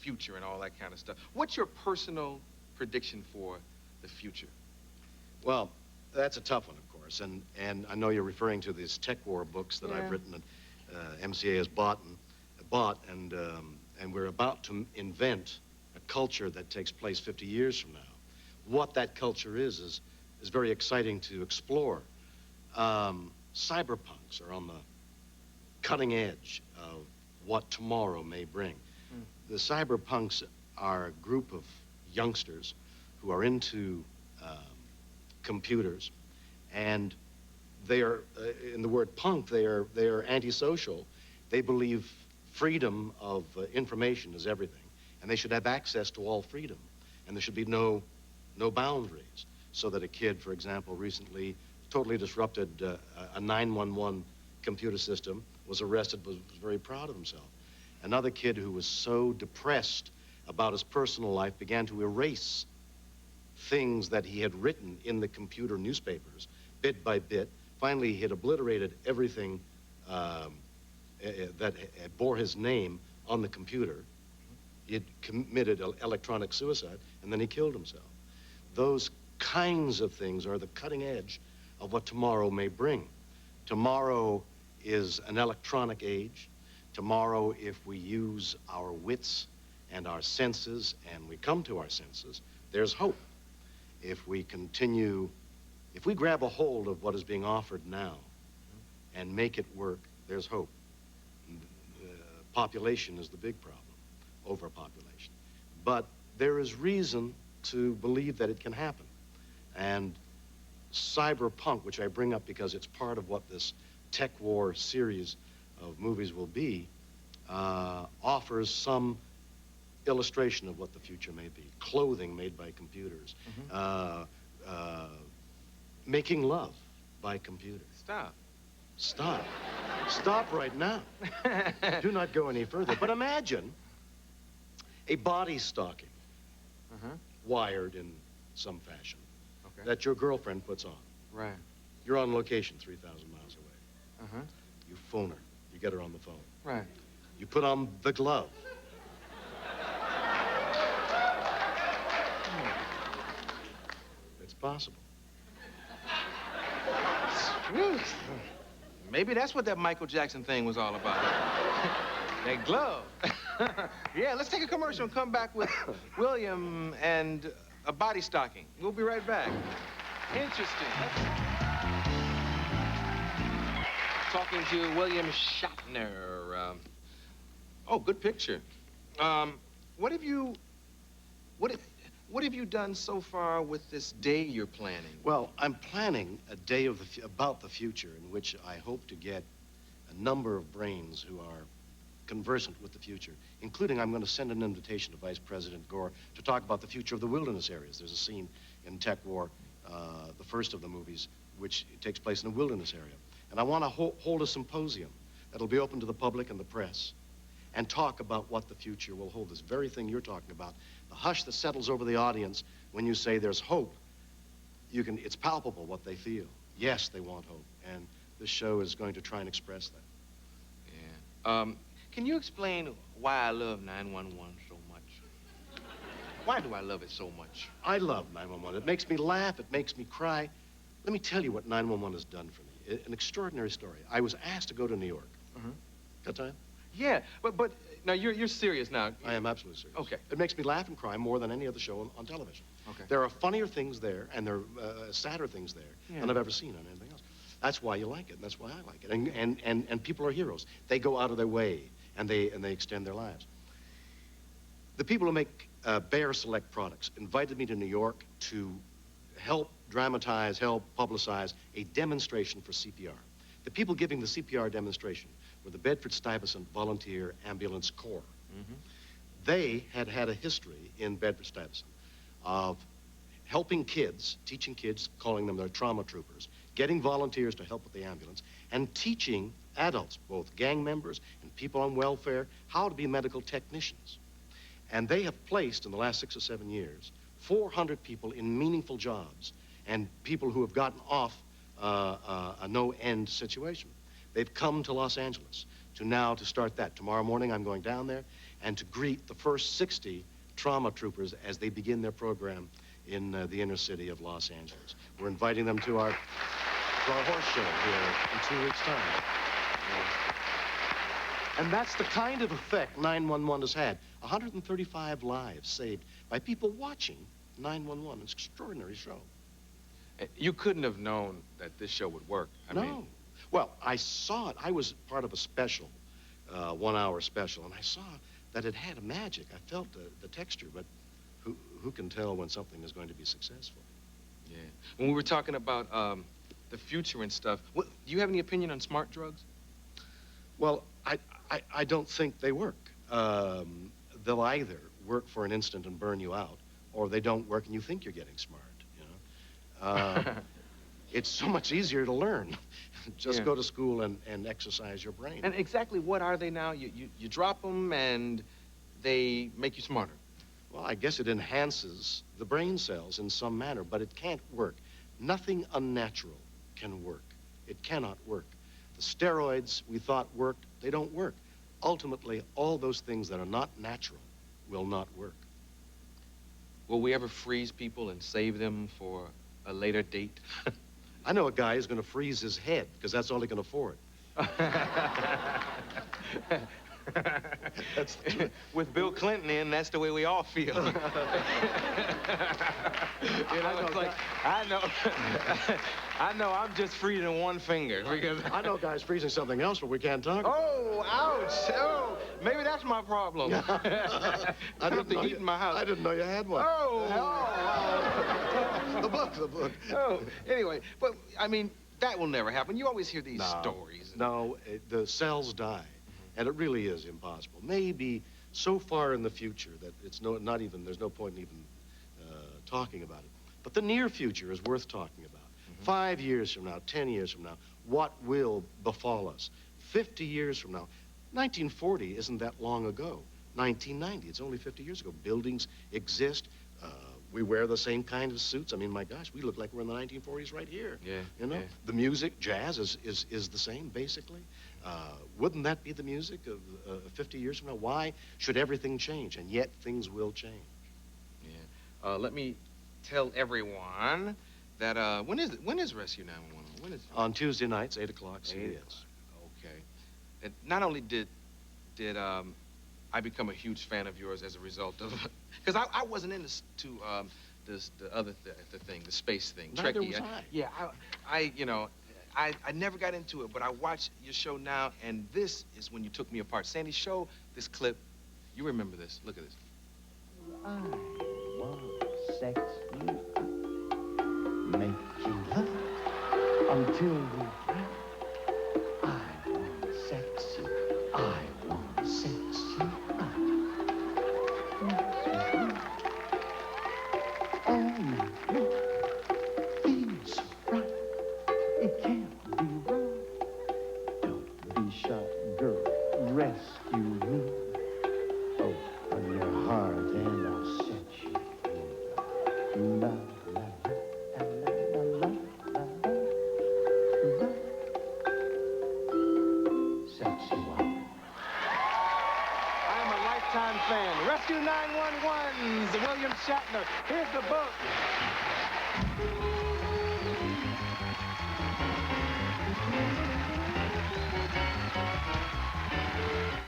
future and all that kind of stuff. What's your personal prediction for the future? Well, that's a tough one, of course, and I know you're referring to these tech war books that I've written and MCA has bought, and we're about to invent a culture that takes place 50 years from now. What that culture is very exciting to explore. Cyberpunks are on the cutting edge of what tomorrow may bring. The cyberpunks are a group of youngsters who are into computers, and they are, in the word punk, they are antisocial. They believe freedom of information is everything, and they should have access to all freedom, and there should be no boundaries. So that a kid, for example, recently totally disrupted a 911 computer system, was arrested, was very proud of himself. Another kid who was so depressed about his personal life began to erase things that he had written in the computer newspapers, bit by bit. Finally, he had obliterated everything that bore his name on the computer. He had committed electronic suicide, and then he killed himself. Those kinds of things are the cutting edge of what tomorrow may bring. Tomorrow is an electronic age. Tomorrow, if we use our wits and our senses, and we come to our senses, there's hope. If we grab a hold of what is being offered now and make it work, there's hope. Population is the big problem, overpopulation. But there is reason to believe that it can happen. And cyberpunk, which I bring up because it's part of what this tech war series of movies will be, offers some illustration of what the future may be. Clothing made by computers. Making love by computers. Stop. Stop. Stop right now. Do not go any further. But imagine a body stocking wired in some fashion that your girlfriend puts on. Right. You're on location 3,000 miles away. You phone her. You get her on the phone. Right. You put on the glove. It's possible. Maybe that's what that Michael Jackson thing was all about. That glove. Yeah, let's take a commercial and come back with William and a body stocking. We'll be right back. Interesting. Talking to William Shatner. Oh, good picture. What have you done so far with this day you're planning? Well, I'm planning a day about the future in which I hope to get a number of brains who are conversant with the future, including I'm going to send an invitation to Vice President Gore to talk about the future of the wilderness areas. There's a scene in Tech War, the first of the movies, which takes place in a wilderness area. And I want to hold a symposium that'll be open to the public and the press and talk about what the future will hold. This very thing you're talking about, the hush that settles over the audience when you say there's hope, it's palpable what they feel. Yes, they want hope, and this show is going to try and express that. Yeah. Can you explain why I love 911 so much? Why do I love it so much? I love 911. It makes me laugh. It makes me cry. Let me tell you what 911 has done for me. An extraordinary story. I was asked to go to New York. Got time? Yeah, but now you're serious now. I am absolutely serious. Okay. It makes me laugh and cry more than any other show on television. Okay. There are funnier things there, and there are sadder things there than I've ever seen on anything else. That's why you like it, and that's why I like it. And people are heroes. They go out of their way, and they extend their lives. The people who make Bayer Select products invited me to New York to help dramatize, help publicize a demonstration for CPR. The people giving the CPR demonstration were the Bedford-Stuyvesant Volunteer Ambulance Corps. They had a history in Bedford-Stuyvesant of helping kids, teaching kids, calling them their trauma troopers, getting volunteers to help with the ambulance, and teaching adults, both gang members and people on welfare, how to be medical technicians. And they have placed, in the last 6 or 7 years, 400 people in meaningful jobs and people who have gotten off a no-end situation. They've come to Los Angeles to start that. Tomorrow morning, I'm going down there, and to greet the first 60 trauma troopers as they begin their program in the inner city of Los Angeles. We're inviting them to our horse show here in 2 weeks' time. And that's the kind of effect 911 has had. 135 lives saved by people watching 911. It's an extraordinary show. You couldn't have known that this show would work. I mean, well, I saw it. I was part of a special, 1 hour special, and I saw that it had a magic. I felt the texture, but who can tell when something is going to be successful? Yeah. When we were talking about the future and stuff, do you have any opinion on smart drugs? Well, I don't think they work. They'll either work for an instant and burn you out, or they don't work and you think you're getting smart, you know? It's so much easier to learn. Just go to school and exercise your brain. And exactly what are they now? You drop them and they make you smarter. Well, I guess it enhances the brain cells in some manner, but it can't work. Nothing unnatural can work. It cannot work. The steroids we thought worked, they don't work. Ultimately, all those things that are not natural will not work. Will we ever freeze people and save them for a later date? I know a guy who's going to freeze his head because that's all he can afford. That's the truth. With Bill Clinton in, that's the way we all feel. You know, it's like, I know I'm just freezing one finger because I know guys freezing something else, but we can't talk about it. Oh, ouch. Oh, maybe that's my problem. I didn't know heat in my house. I didn't know you had one. The book. Oh, anyway, but I mean, that will never happen. You always hear these stories. No, the cells die, and it really is impossible. Maybe so far in the future that it's not even, there's no point in even talking about it. But the near future is worth talking about. 5 years from now, 10 years from now, what will befall us? 50 years from now. 1940 isn't that long ago. 1990, it's only 50 years ago. Buildings exist. We wear the same kind of suits. I mean, my gosh, we look like we're in the 1940s right here. Yeah. You know? Yeah. The music, jazz, is the same, basically. Wouldn't that be the music of 50 years from now? Why should everything change? And yet, things will change. Yeah. Let me tell everyone that, when is Rescue 911? When is it? On Tuesday nights, 8 o'clock, CBS. Okay. And not only did I become a huge fan of yours as a result of, because I wasn't into the thing, the space thing. Neither Trekkie. was I. Yeah, I never got into it, but I watch your show now, and this is when you took me apart. Sandy, show this clip. You remember this. Look at this. I want sex you, make you love until you cry. I want sex you, I want sex you, all you do feels so right, it can't be wrong. Don't be shy, girl, rescue me. Open your heart and I'll set you free. La, la, la, la, la, la, la, la. Sexy woman. I'm a lifetime fan. Rescue 911's William Shatner. Here's the book.